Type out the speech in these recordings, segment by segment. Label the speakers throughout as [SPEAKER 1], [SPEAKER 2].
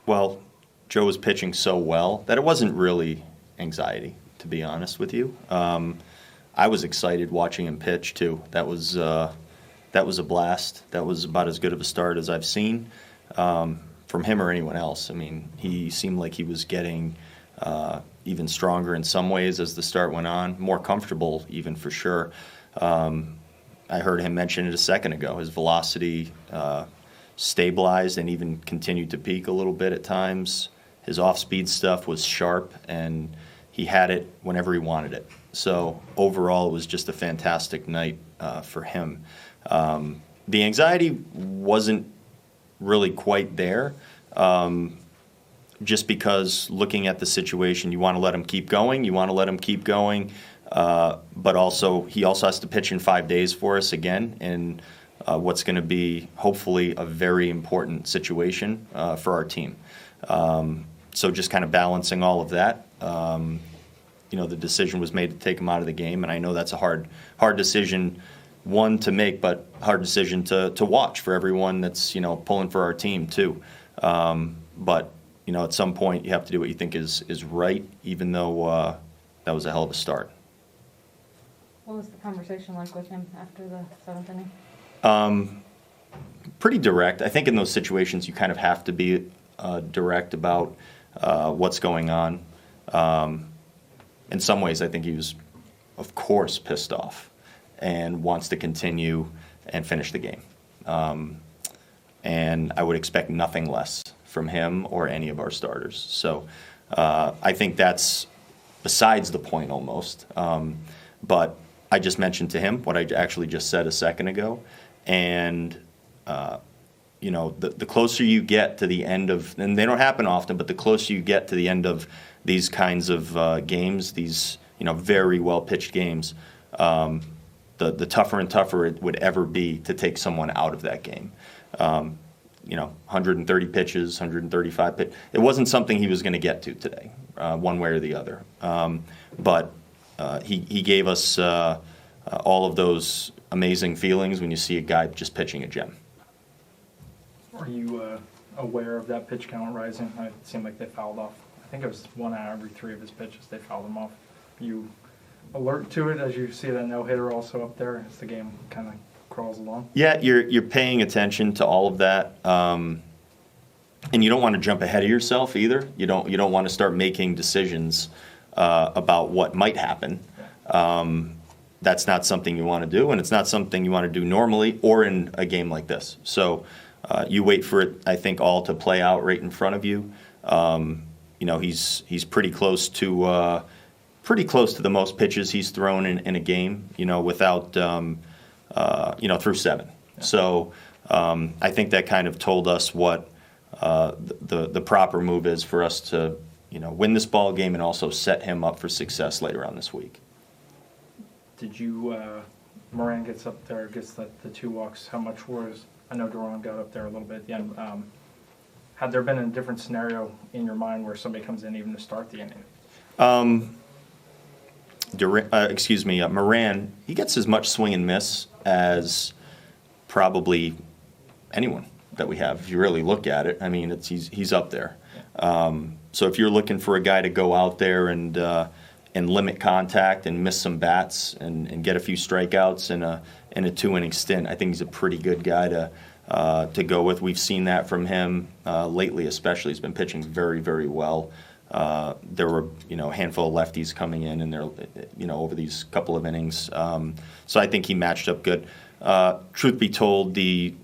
[SPEAKER 1] Well, Joe was pitching so well that it wasn't really anxiety, to be honest with you. I was excited watching him pitch too. That was a blast. That was about as good of a start as I've seen from him or anyone else. I mean, he seemed like he was getting even stronger in some ways as the start went on, more comfortable even for sure. I heard him mention it a second ago. His velocity stabilized and even continued to peak a little bit at times. His off-speed stuff was sharp, and he had it whenever he wanted it. So overall, it was just a fantastic night for him. The anxiety wasn't really quite there, just because looking at the situation, you want to let him keep going. But also he also has to pitch in 5 days for us again, in what's going to be hopefully a very important situation for our team. So just kind of balancing all of that. The decision was made to take him out of the game, and I know that's a hard decision, one, to make, but hard decision to watch for everyone that's pulling for our team too. But at some point you have to do what you think is right, even though that was a hell of a start.
[SPEAKER 2] What was the conversation like with him after the seventh inning?
[SPEAKER 1] Pretty direct. I think in those situations you kind of have to be direct about what's going on. In some ways, I think he was, of course, pissed off and wants to continue and finish the game. And I would expect nothing less from him or any of our starters. So I think that's besides the point almost. But I just mentioned to him what I actually just said a second ago. And, the closer you get to the end of, and they don't happen often, but the closer you get to the end of these kinds of games, these, very well-pitched games, the tougher and tougher it would ever be to take someone out of that game. 130 pitches, 135 pitches. It wasn't something he was going to get to today, one way or the other. But he gave us all of those amazing feelings when you see a guy just pitching a gem.
[SPEAKER 3] Are you aware of that pitch count rising? It seemed like they fouled off. I think it was 1 out of every 3 of his pitches they fouled him off. You alert to it as you see that no-hitter also up there as the game kind of crawls along? Yeah,
[SPEAKER 1] you're paying attention to all of that, and you don't want to jump ahead of yourself either. You don't want to start making decisions about what might happen. That's not something you want to do, and it's not something you want to do normally or in a game like this. So you wait for it, I think, all to play out right in front of you. He's pretty close to the most pitches he's thrown in a game, without through 7. Yeah. So I think that kind of told us what the proper move is for us to win this ball game and also set him up for success later on this week.
[SPEAKER 3] Did you Moran gets up there, gets the 2 walks? How much was, I know Duran got up there a little bit at the end. Had there been a different scenario in your mind where somebody comes in even to start the inning?
[SPEAKER 1] Moran, he gets as much swing and miss as probably anyone that we have. If you really look at it, I mean, he's up there. Yeah. So if you're looking for a guy to go out there and limit contact and miss some bats and get a few strikeouts in a 2-inning stint, I think he's a pretty good guy to go with. We've seen that from him lately, especially. He's been pitching very, very well. There were, a handful of lefties coming in there, over these couple of innings. So I think he matched up good. Truth be told, he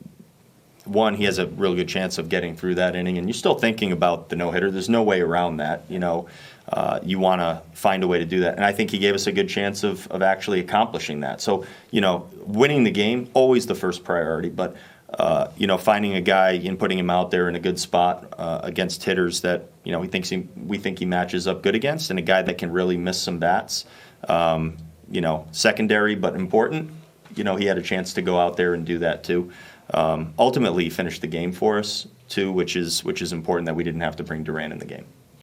[SPEAKER 1] has a really good chance of getting through that inning, and you're still thinking about the no-hitter. There's no way around that. You want to find a way to do that, and I think he gave us a good chance of actually accomplishing that. So, winning the game, always the first priority, but finding a guy and putting him out there in a good spot against hitters that we think he matches up good against, and a guy that can really miss some bats. Secondary but important. He had a chance to go out there and do that too. Ultimately, he finished the game for us too, which is important that we didn't have to bring Duran in the game.